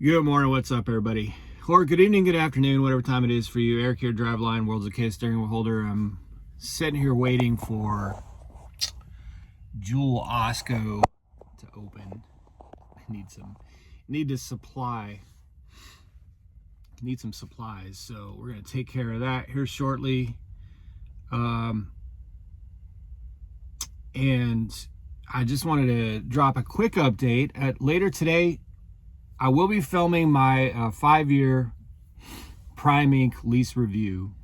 Good morning, what's up, everybody? Or good evening, good afternoon, whatever time it is for you. Eric here, Driveline, World's Okay steering wheel holder. I'm sitting here waiting for Jewel Osco to open. I need some supplies, so we're gonna take care of that here shortly. And I just wanted to drop a quick update. Later today, I will be filming my 5-year Prime Inc. lease review.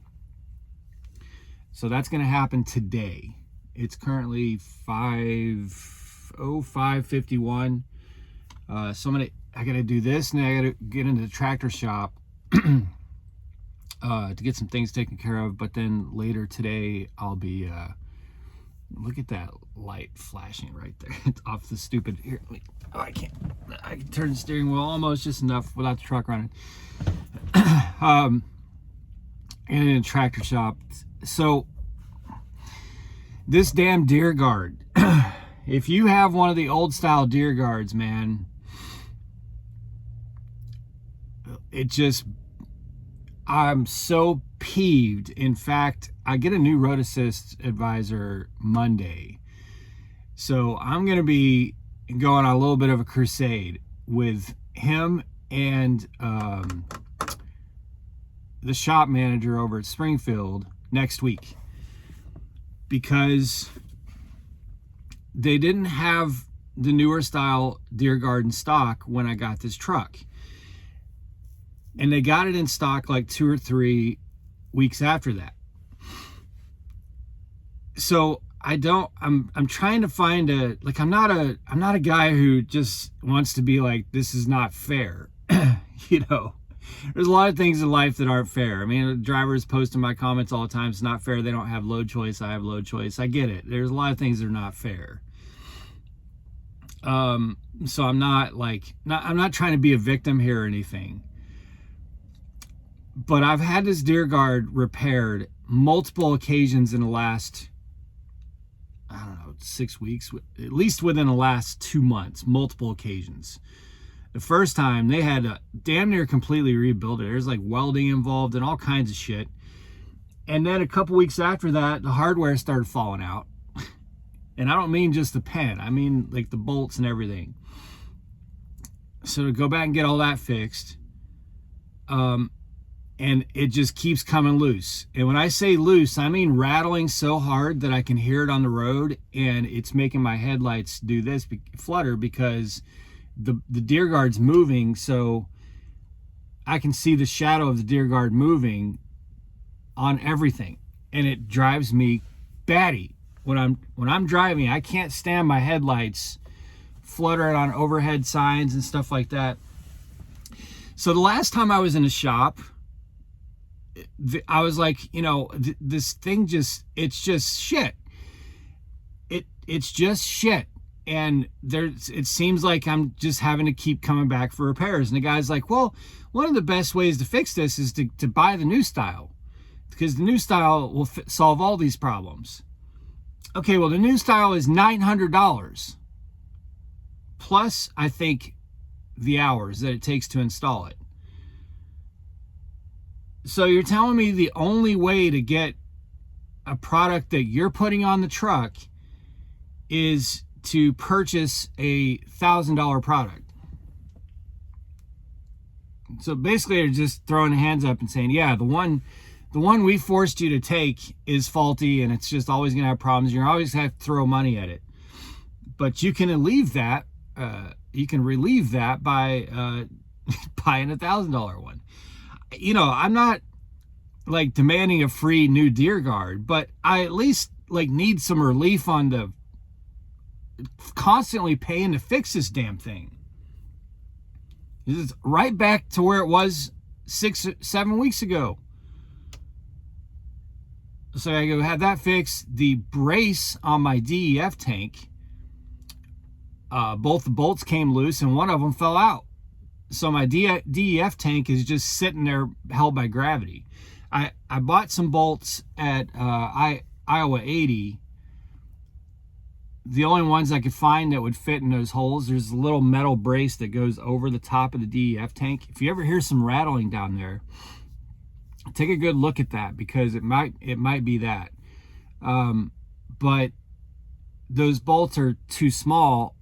So that's going to happen today. It's currently 5:51. So I got to do this, and I got to get into the tractor shop to get some things taken care of. But then later today, I'll be look at that light flashing right there. It's off the stupid here. I can turn the steering wheel almost just enough without the truck running. And in a tractor shop. So this damn deer guard, if you have one of the old style deer guards, man, I'm so peeved. In fact, I get a new road assist advisor Monday. So I'm going to be going on a little bit of a crusade with him and the shop manager over at Springfield next week, because they didn't have the newer style deer guard in stock when I got this truck. And they got it in stock like 2 or 3 weeks after that. So I'm trying to find I'm not a guy who just wants to be like, this is not fair. There's a lot of things in life that aren't fair. I mean, drivers post in my comments all the time, it's not fair, they don't have load choice, I have load choice. I get it. There's a lot of things that are not fair. So I'm not trying to be a victim here or anything. But I've had this deer guard repaired multiple occasions in the last, 6 weeks, at least within the last 2 months, multiple occasions. The first time they had to damn near completely rebuild it. There's like welding involved and all kinds of shit. And then a couple weeks after that, the hardware started falling out. And I don't mean just the pen, I mean like the bolts and everything. So to go back and get all that fixed, and it just keeps coming loose. And when I say loose, I mean rattling so hard that I can hear it on the road, and it's making my headlights do this, flutter, because the deer guard's moving, so I can see the shadow of the deer guard moving on everything, and it drives me batty. When I'm driving, I can't stand my headlights fluttering on overhead signs and stuff like that. So the last time I was in the shop, I was like, this thing it's just shit. It's just shit. And it seems like I'm just having to keep coming back for repairs. And the guy's like, well, one of the best ways to fix this is to buy the new style, because the new style will solve all these problems. Okay, well, the new style is $900 plus, I think, the hours that it takes to install it. So you're telling me the only way to get a product that you're putting on the truck is to purchase a $1,000 product? So basically they're just throwing their hands up and saying, yeah, the one we forced you to take is faulty, and it's just always going to have problems. You're always going to have to throw money at it. But you can relieve that by buying a $1,000 one. I'm not like demanding a free new deer guard, but I at least need some relief on the constantly paying to fix this damn thing. It's right back to where it was 6 or 7 weeks ago. So I go have that fixed. The brace on my DEF tank, both the bolts came loose and one of them fell out. So my DEF tank is just sitting there held by gravity. I bought some bolts at Iowa 80 the only ones I could find that would fit in those holes, there's a little metal brace that goes over the top of the DEF tank. If you ever hear some rattling down there, take a good look at that, because it might be that. But those bolts are too small,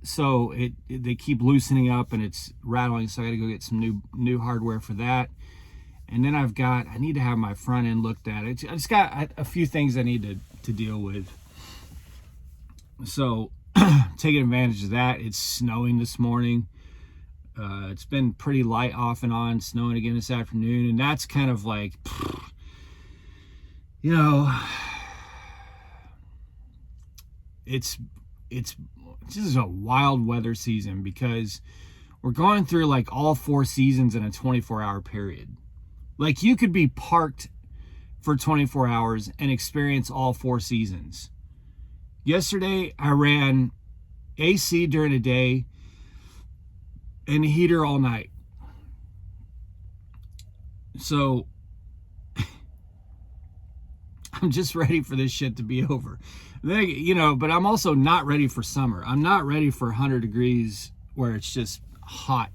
so they keep loosening up and it's rattling. So I got to go get some new hardware for that. And then I need to have my front end looked at. I just got a few things I need to deal with. So taking advantage of that. It's snowing this morning. It's been pretty light off and on, snowing again this afternoon. And that's kind of like, you know, this is a wild weather season, because we're going through like all 4 seasons in a 24-hour period. Like, you could be parked for 24 hours and experience all 4 seasons. Yesterday, I ran AC during the day and heater all night. So I'm just ready for this shit to be over. You know, but I'm also not ready for summer. I'm not ready for 100 degrees where it's just hot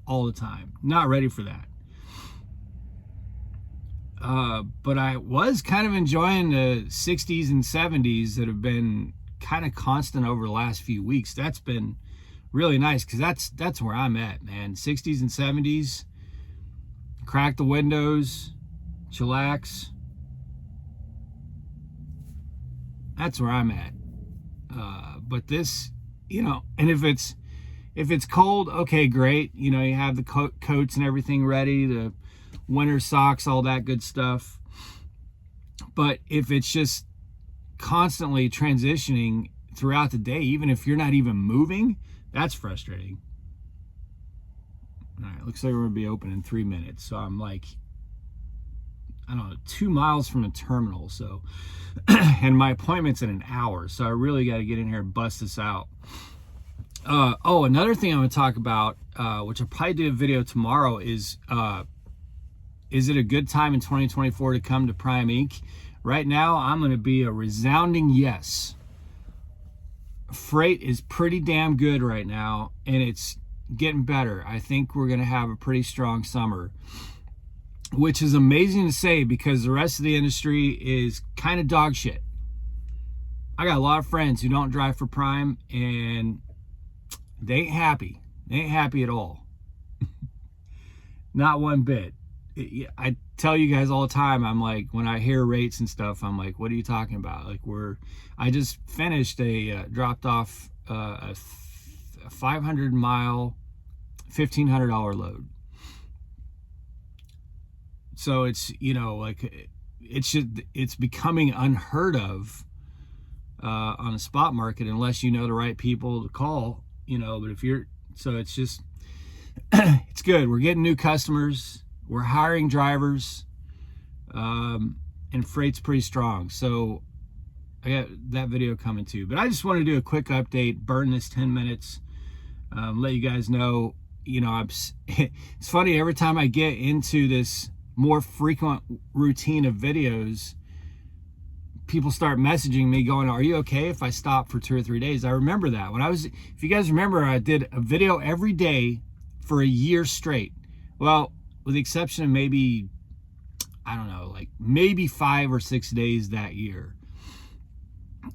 all the time. Not ready for that. But I was kind of enjoying the 60s and 70s that have been kind of constant over the last few weeks. That's been really nice, because that's where I'm at, man. 60s and 70s, crack the windows, chillax. That's where I'm at. But this, you know, and if it's cold, okay, great. You know, you have the coats and everything ready, the winter socks, all that good stuff. But if it's just constantly transitioning throughout the day, even if you're not even moving, that's frustrating. All right, looks like we're gonna be open in 3 minutes. So I'm like, I don't know, 2 miles from the terminal. So, and my appointment's in an hour. So I really got to get in here and bust this out. Oh, another thing I'm gonna talk about, which I'll probably do a video tomorrow, is it a good time in 2024 to come to Prime Inc? Right now, I'm going to be a resounding yes. Freight is pretty damn good right now, and it's getting better. I think we're going to have a pretty strong summer, which is amazing to say, because the rest of the industry is kind of dog shit. I got a lot of friends who don't drive for Prime, and they ain't happy. They ain't happy at all. Not one bit. I tell you guys all the time, I'm like, when I hear rates and stuff, I'm like, what are you talking about? Like, I just finished dropped off a 500 mile, $1,500 load. So it's, you know, like, it's becoming unheard of on the spot market, unless you know the right people to call, you know. But so it's just, it's good. We're getting new customers. We're hiring drivers, and freight's pretty strong. So I got that video coming too. But I just want to do a quick update, burn this 10 minutes, let you guys know, you know, it's funny, every time I get into this more frequent routine of videos, people start messaging me going, are you okay if I stop for 2 or 3 days? I remember that. If you guys remember, I did a video every day for a year straight. Well, with the exception of maybe, I don't know, like maybe 5 or 6 days that year.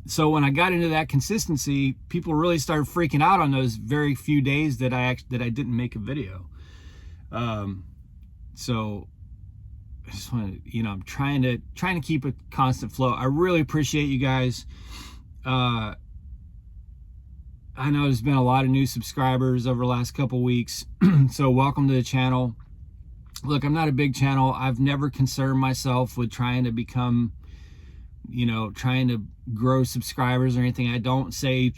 So when I got into that consistency, people really started freaking out on those very few days that I didn't make a video. So I just want to, you know, I'm trying to keep a constant flow. I really appreciate you guys. I know there's been a lot of new subscribers over the last couple weeks. So welcome to the channel. Look, I'm not a big channel. I've never concerned myself with trying to become, you know, trying to grow subscribers or anything. I don't say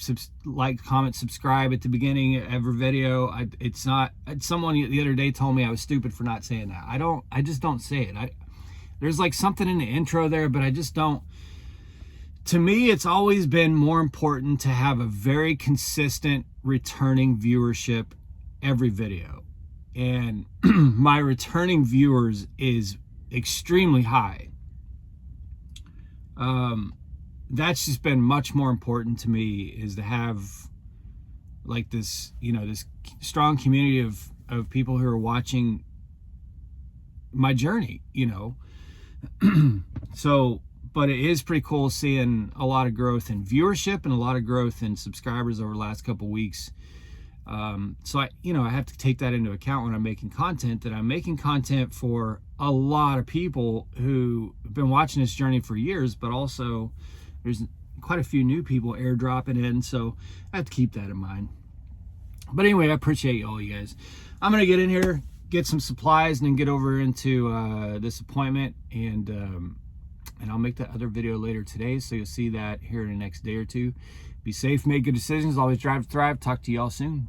like, comment, subscribe at the beginning of every video. It's not, someone the other day told me I was stupid for not saying that. I just don't say it. There's like something in the intro there, but I just don't. To me, it's always been more important to have a very consistent returning viewership every video. And my returning viewers is extremely high. that's just been much more important to me, is to have like this, you know, this strong community of people who are watching my journey, you know. So, but it is pretty cool seeing a lot of growth in viewership and a lot of growth in subscribers over the last couple weeks. So I have to take that into account when I'm making content, that I'm making content for a lot of people who have been watching this journey for years, but also there's quite a few new people airdropping in, so I have to keep that in mind. But anyway, I appreciate all you guys. I'm gonna get in here, get some supplies, and then get over into this appointment, and I'll make that other video later today, so you'll see that here in the next day or two. Be safe, make good decisions, always drive to thrive. Talk to y'all soon.